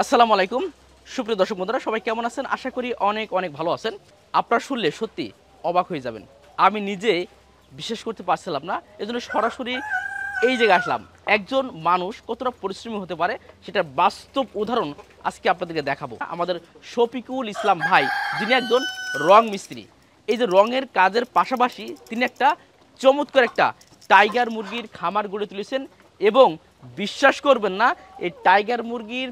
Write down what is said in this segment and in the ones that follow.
আসসালামু আলাইকুম সুপ্রিয় দর্শক বন্ধুরা, সবাই কেমন আছেন? আশা করি অনেক অনেক ভালো আছেন। আপনারা শুনলে সত্যি অবাক হয়ে যাবেন। আমি নিজে বিশ্বাস করতে পারছিলাম না, এজন্য সরাসরি এই জায়গায় আসলাম। একজন মানুষ কতটা পরিশ্রমী হতে পারে সেটার বাস্তব উদাহরণ আজকে আপনাদেরকে দেখাবো। আমাদের শফিকুল ইসলাম ভাই, যিনি একজন রং মিস্ত্রি। এই যে রঙের কাজের পাশাপাশি তিনি একটা চমৎকার একটা টাইগার মুরগির খামার গড়ে তুলেছেন এবং বিশ্বাস করবেন না, এই টাইগার মুরগির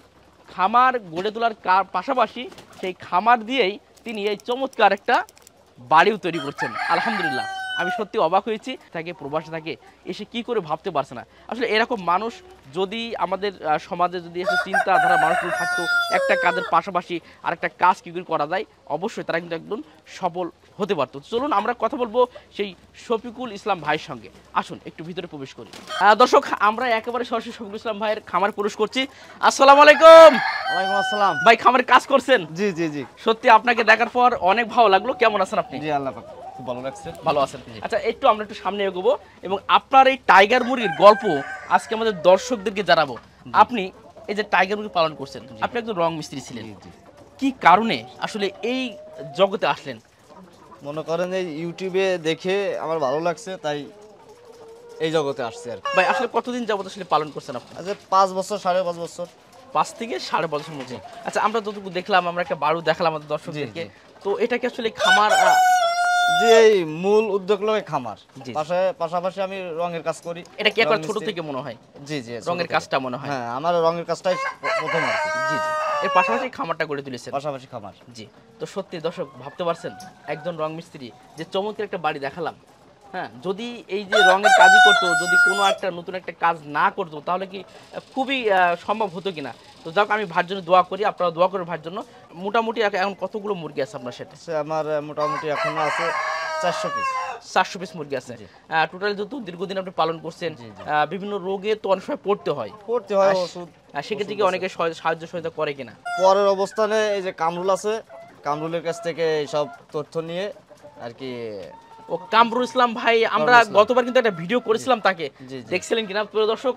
খামার গড়ে তোলার পাশাপাশি সেই খামার দিয়েই তিনি এই চমৎকার একটা বাড়িও তৈরি করছেন। আলহামদুলিল্লাহ, আমি সত্যি অবাক হয়েছি। তাকে প্রবাসে থাকে এসে কি করে ভাবতে পারছে না। আসলে এরকম মানুষ যদি আমাদের সমাজে যদি একটু চিন্তাধারা মানুষগুলো থাকতো, একটা কাজের পাশাপাশি আরেকটা কাজ কী করে করা যায়, অবশ্যই তারা কিন্তু একদম সফল হতে পারতো। চলুন আমরা কথা বলবো সেই শফিকুল ইসলাম ভাইয়ের সঙ্গে। আসুন একটু ভিতরে প্রবেশ করি। দর্শক, আমরা একেবারে সরাসরি শফিকুল ইসলাম ভাইয়ের খামার প্রবেশ করছি। আসসালামু আলাইকুম। ওয়ালাইকুম আসসালাম। ভাই, খামারে কাজ করছেন? জি জি জি সত্যি আপনাকে দেখার পর অনেক ভালো লাগলো। কেমন আছেন আপনি? জি, আল্লাহ পাক খুব ভালো লাগছে। ভালো আছেন? আচ্ছা, আমরা একটু সামনে এগোবো এবং আপনার এই টাইগার মুরগির গল্প আজকে আমাদের দর্শকদেরকে জানাবো। আপনি এই যে টাইগার মুরগি পালন করছেন, আপনি একজন রং মিস্ত্রি ছিলেন, কি কারণে আসলে এই জগতে আসলেন? মনে করেন এই ইউটিউবে দেখে আমার ভালো লাগছে, তাই এই জগতে আসছে আর কি। ভাই, আসলে কতদিন যাবত আসলে পালন করছেন আপনি? আচ্ছা, 5 বছর 5.5 বছর। 5 থেকে 5.5 বছর মধ্যে। আচ্ছা, আমরা যতটুকু দেখলাম, আমরা একটা বাড়ু দেখালাম আমাদের দর্শকদেরকে। তো এটা কি আসলে খামার? যে এই মূল উদ্যোগ লয় খামার, জি। পাশাপাশি আমি রঙের কাজ করি। এটা কি একবার ছোট থেকে মনে হয়? জি জি, রঙের কাজটা মনে হয়? হ্যাঁ, আমার রঙের কাজটাই প্রথম আর কি। জি জি। এর পাশাপাশি খামারটা গড়ে তুলেছেন? পাশাপাশি খামার। জি। তো সত্যি দর্শক, ভাবতে পারছেন একজন রং মিস্ত্রি যে চমৎকার একটা বাড়ি দেখালাম, হ্যাঁ, যদি এই যে রঙের কাজই করতো, যদি কোনো একটা নতুন একটা কাজ না করতো, তাহলে কি খুবই সম্ভব হতো কিনা। তো যাক, আমি ভাইয়ের জন্য দোয়া করি, আপনারা দোয়া করবেন ভাইয়ের জন্য। মোটামুটি এখন কতগুলো মুরগি আছে আপনার সেটা? আমার মোটামুটি এখনো আছে 400 পিস। 400 পিস মুরগি আছে। টোটাল যেহেতু দীর্ঘদিন আপনি পালন করছেন, বিভিন্ন রোগে তো অনেক সময় পড়তে হয়। ওষুধ। সেক্ষেত্রে কি অনেকে সাহায্য সহায়তা করে কিনা? পরের অবস্থানে এই যে কামরুল আছে, কামরুলের কাছ থেকে সব তথ্য নিয়ে আর কি। ও কামরুল ইসলাম ভাই, আমরা গতবার কিন্তু একটা ভিডিও করেছিলাম, তাকে দেখছিলেন কিনা প্রিয় দর্শক,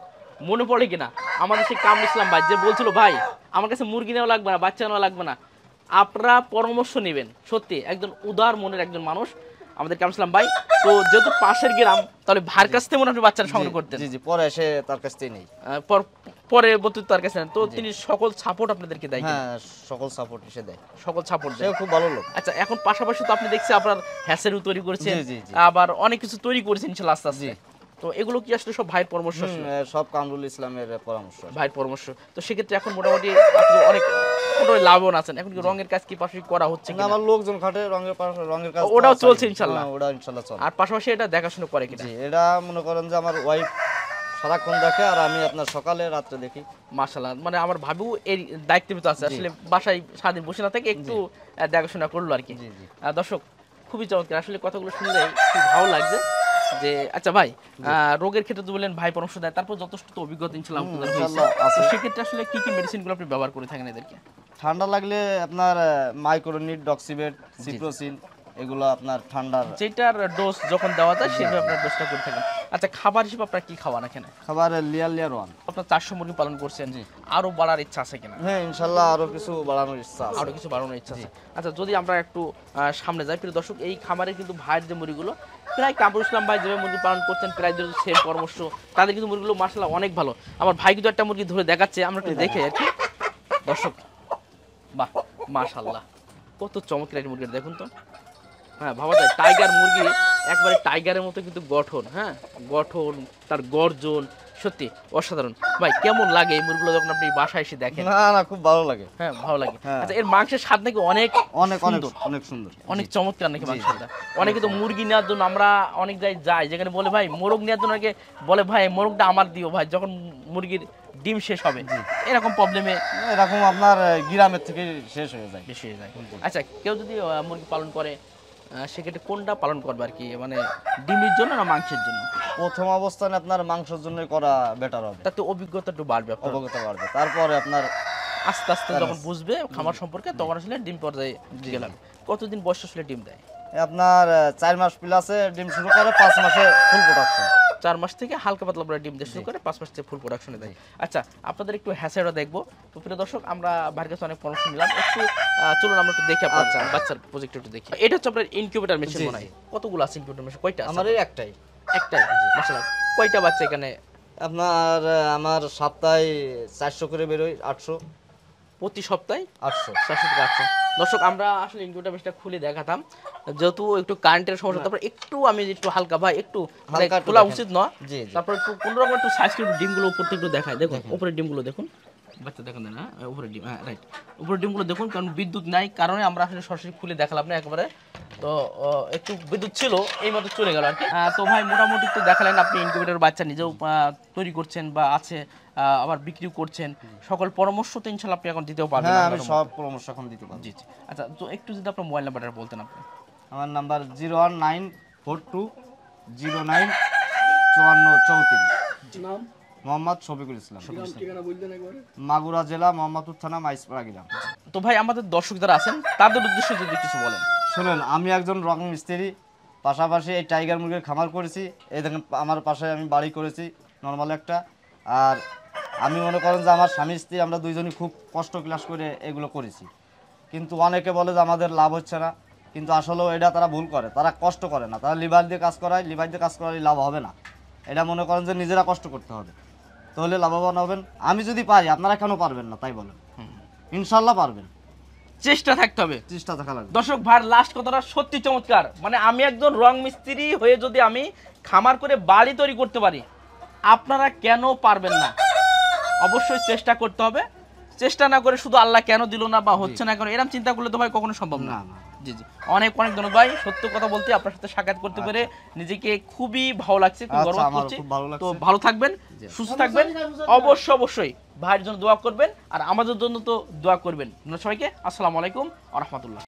মনে পড়ে কিনা? আমাদের সেই কামরুল ইসলাম ভাই যে বলছিল, ভাই আমার কাছে মুরগি নেওয়া লাগবে না, বাচ্চা নেওয়া লাগবে না, আপনারা পরামর্শ নেবেন। সত্যি একজন উদার মনের একজন মানুষ আমাদের কামরুল ইসলাম ভাই। তো যেহেতু পাশের গ্রাম, তাহলে ভাইয়ের কাছ থেকে মনে আপনি বাচ্চারা সংগ্রহ করতেন? জি জি, পরে এসে তার কাছ থেকে নেই। পরবর্তীতে তার কাছে নেন, তো তিনি সকল সাপোর্ট আপনাদেরকে দেয়? হ্যাঁ, সকল সাপোর্ট এসে দেয়। সকল সাপোর্ট দেয়, সে খুব ভালো লোক। আচ্ছা, এখন পাশাপাশি তো আপনি দেখছি আপনার হ্যাসারিও তৈরি করেছেন, আবার অনেক কিছু তৈরি করেছেন ইনশাআল্লাহ আস্তে আস্তে। তো এগুলো কি আসলে সব ভাইয়ের পরামর্শ? সব কামরুল ইসলামের পরামর্শ, ভাইয়ের পরামর্শ। তো সেক্ষেত্রে এখন মোটামুটি আপনি অনেক মোটামুটি লাভবান আছেন। এখন কি রঙের কাজ কি পাশাপাশি করা হচ্ছে কিনা? আমার লোকজন খাটে রঙের কাজ, ওটাও চলছে ইনশাআল্লাহ? ওটা ইনশাআল্লাহ চলে। আর পাশাপাশি এটা দেখাশোনা করে কিনা? জি, এটা মনে করেন যে আমার ওয়াইফ সারাক্ষণ দেখে, আর আমি আপনার সকালে রাত্রে দেখি। মাশাআল্লাহ, মানে আমার ভাবিও এই দায়িত্বের ভিতরে আছে, আসলে বাসায় সারাদিন বসে না থেকে একটু দেখাশোনা করলো আর কি। দর্শক, খুবই চমৎকার, আসলে কথাগুলো শুনলে খুব ভালো লাগছে যে। আচ্ছা ভাই, রোগের ক্ষেত্রে তো বললেন ভাই পরামর্শ দেয়, তারপর যথেষ্ট তো অভিজ্ঞতা ইনশাআল্লাহ আছে, সেক্ষেত্রে আসলে কি কি মেডিসিনগুলো আপনি ব্যবহার করে থাকেন এদেরকে? ঠান্ডা লাগলে আপনার মাইক্রোনিট, ডক্সিবেট, সিপ্রোসিন, এগুলো আপনার ঠান্ডার যেটার ডোজ যখন দেওয়া যায় সেভাবে আপনার ডোজটা করে থাকেন। আচ্ছা, খাবার হিসেবে আপনার কি খাওয়ান এখানে? খাবার লেয়ার 1। আপনার 400 মুরগি পালন করছেন, আরো বাড়ার ইচ্ছা আছে কিনা? হ্যাঁ, ইনশাআল্লাহ আরো কিছু বাড়ানোর ইচ্ছা আছে। আরো কিছু বাড়ানোর ইচ্ছা আছে। আচ্ছা, যদি আমরা একটু সামনে যাই, প্রিয় দর্শক, এই খামারে কিন্তু ভাইয়ের যে মুরগিগুলো, প্রায় কামরুল ইসলাম ভাই যেভাবে মুরগি পালন করছেন, প্রায় সেম পরামর্শ, তাদের কিন্তু মুরগিগুলো মাশাআল্লাহ অনেক ভালো। আমার ভাই কিন্তু একটা মুরগি ধরে দেখাচ্ছে, আমরা একটু দেখে আর কি দর্শক। বাহ, মাশাআল্লাহ, কত চমৎকার একটা মুরগি, দেখুন তো। হ্যাঁ, ভাবা যায় টাইগার মুরগি একবারে টাইগারের মতো কিন্তু গঠন, হ্যাঁ, গঠন, তার গর্জন সত্যি অসাধারণ। ভাই, কেমন লাগে এই মুরগিগুলো যখন আপনি বাসায় এসে দেখেন? না, খুব ভালো লাগে। হ্যাঁ, ভালো লাগে। আচ্ছা, এর মাংসের স্বাদ নাকি অনেক অনেক অনেক সুন্দর, অনেক চমৎকার নাকি মাংসটা? অনেকে তো মুরগি নেওয়ার জন্য, আমরা অনেক জায়গায় যাই যেখানে বলে ভাই মোরগ নেওয়ার জন্য, অনেকে বলে ভাই মোরগটা আমার দিও ভাই, যখন মুরগির ডিম শেষ হবে, এরকম প্রবলেমে এরকম আপনার গ্রামের থেকে শেষ হয়ে যায়, বেশি হয়ে যায়। আচ্ছা, কেউ যদি মুরগি পালন করে, সেক্ষেত্রে কোনটা পালন করবে আর কি, মানে ডিমের জন্য না মাংসের জন্য? প্রথম অবস্থানে আপনার মাংসের জন্য করা বেটার হবে, তাতে অভিজ্ঞতা একটু বাড়বে, অবগত বাড়বে। তারপরে আপনার আস্তে আস্তে যখন বুঝবে খামার সম্পর্কে, তখন আসলে ডিম পর্যায়ে গেলাম। কতদিন বয়স আসলে ডিম দেয়? আপনার 4 মাস প্লাসে ডিম শুরু করে, 5 মাসে ফুল প্রোডাকশন। 4 মাস থেকে হালকা পাতলা করে ডিম দিয়ে শুরু করে 5 মাস থেকে ফুল প্রোডাকশনে দেয়। আচ্ছা, আপনাদের একটু হ্যাচারিটা দেখবো। তো প্রিয় দর্শক, আমরা ভাইয়ের কাছে অনেক পরামর্শ নিলাম, একটু চলুন আমরা একটু দেখি আপনার বাচ্চার প্রজেক্ট একটু দেখি। এটা হচ্ছে আপনার ইনকিউবেটর মেশিন মনে হয়। কতগুলো আছে ইনকিউবেটর মেশিন? কয়টা আছে? আমার এই একটাই। একটাই। মাশাআল্লাহ। কয়টা বাচ্চা এখানে? আপনার আমার সপ্তাহে 400 করে বেরোয়, 800 প্রতি সপ্তাহে 800। 400 থেকে 800। দর্শক, আমরা আসলে ইনকিউবেটর মেশিনটা খুলে দেখাতাম, যেহেতু একটু কারেন্টের সমস্যা, তারপর একটু আমি একটু হালকা ভাই একটু হালকা একটু খোলা দেখেন। উচিত নয়। জি, জি। তারপর একটু কোনরকম একটু সাইজ করে ডিমগুলো উপর থেকে একটু দেখায়। দেখুন উপরের ডিমগুলো দেখুন, বাচ্চা দেখেন না, উপরের ডিম, হ্যাঁ রাইট, উপরের ডিমগুলো দেখুন। কারণ বিদ্যুৎ নাই কারণে আমরা আসলে সরাসরি খুলে দেখালাম না একবারে। তো একটু বিদ্যুৎ ছিল, এই মতো চলে গেল আর কি। তো ভাই মোটামুটি তো দেখালেন আপনি ইনকিউবেটর বাচ্চা নিজেও তৈরি করছেন বা আছে, আবার বিক্রিও করছেন। সকল পরামর্শ তো ইনশাআল্লাহ আপনি এখন দিতেও পারবেন। হ্যাঁ, আমি সব পরামর্শ এখন দিতে পারবো। জি জি। আচ্ছা, তো একটু যদি আপনার মোবাইল নাম্বারটা বলতেন আপনি। আমার নাম্বার 01942 09 5434। নাম? মোহাম্মদ শফিকুল ইসলাম, নাম ঠিকানা বললেন একবারে? মাগুরা জেলা, মোহাম্মদপুর থানা, মাইজপাড়া গ্রাম। তো ভাই, আমাদের দর্শক যারা আছেন তাদের উদ্দেশ্যে যদি কিছু বলেন। শুনুন, আমি একজন রং মিস্ত্রি, পাশাপাশি এই টাইগার মুরগির খামার করেছি। এই দেখেন আমার পাশে আমি বাড়ি করেছি নর্মাল একটা। আর আমি মনে করেন যে আমার স্বামী স্ত্রী আমরা দুইজনই খুব কষ্ট ক্লাস করে এগুলো করেছি, কিন্তু অনেকে বলে যে আমাদের লাভ হচ্ছে না, কিন্তু আসলেও এটা তারা ভুল করে। তারা কষ্ট করে না, তারা লিভার দিয়ে কাজ করায়, লিভার দিয়ে কাজ করালে লাভ হবে না। এটা মনে করেন যে নিজেরা কষ্ট করতে হবে, তাহলে লাভবান হবেন। আমি যদি পারি, আপনারা কেন পারবেন না তাই বলেন? ইনশাল্লাহ পারবেন, চেষ্টা থাকতে হবে। চেষ্টা থাকা লাগবে। দর্শক, ভাই লাস্ট কথাটা সত্যি চমৎকার। মানে আমি একজন রং মিস্ত্রি হয়ে যদি আমি খামার করে বাড়ি তৈরি করতে পারি, আপনারা কেন পারবেন না? অবশ্যই চেষ্টা করতে হবে। চেষ্টা না করে শুধু আল্লাহ কেন দিল না বা হচ্ছে না কেন, এরকম চিন্তা করলে তো ভাই কখনো সম্ভব না। না, না। জি জি, অনেক অনেক ধন্যবাদ ভাই। সত্য কথা বলতে আপনার সাথে সাক্ষাৎ করতে পেরে নিজেকে খুবই ভালো লাগছে, খুব গর্ব আচ্ছা, আমারও করছি। খুব ভালো লাগছে। তো ভালো থাকবেন, সুস্থ থাকবেন, অবশ্যই অবশ্যই ভাইয়ের জন্য দোয়া করবেন, আর আমাদের জন্য তো দোয়া করবেন। সবাইকে আসসালামু আলাইকুম ওয়া রাহমাতুল্লাহ।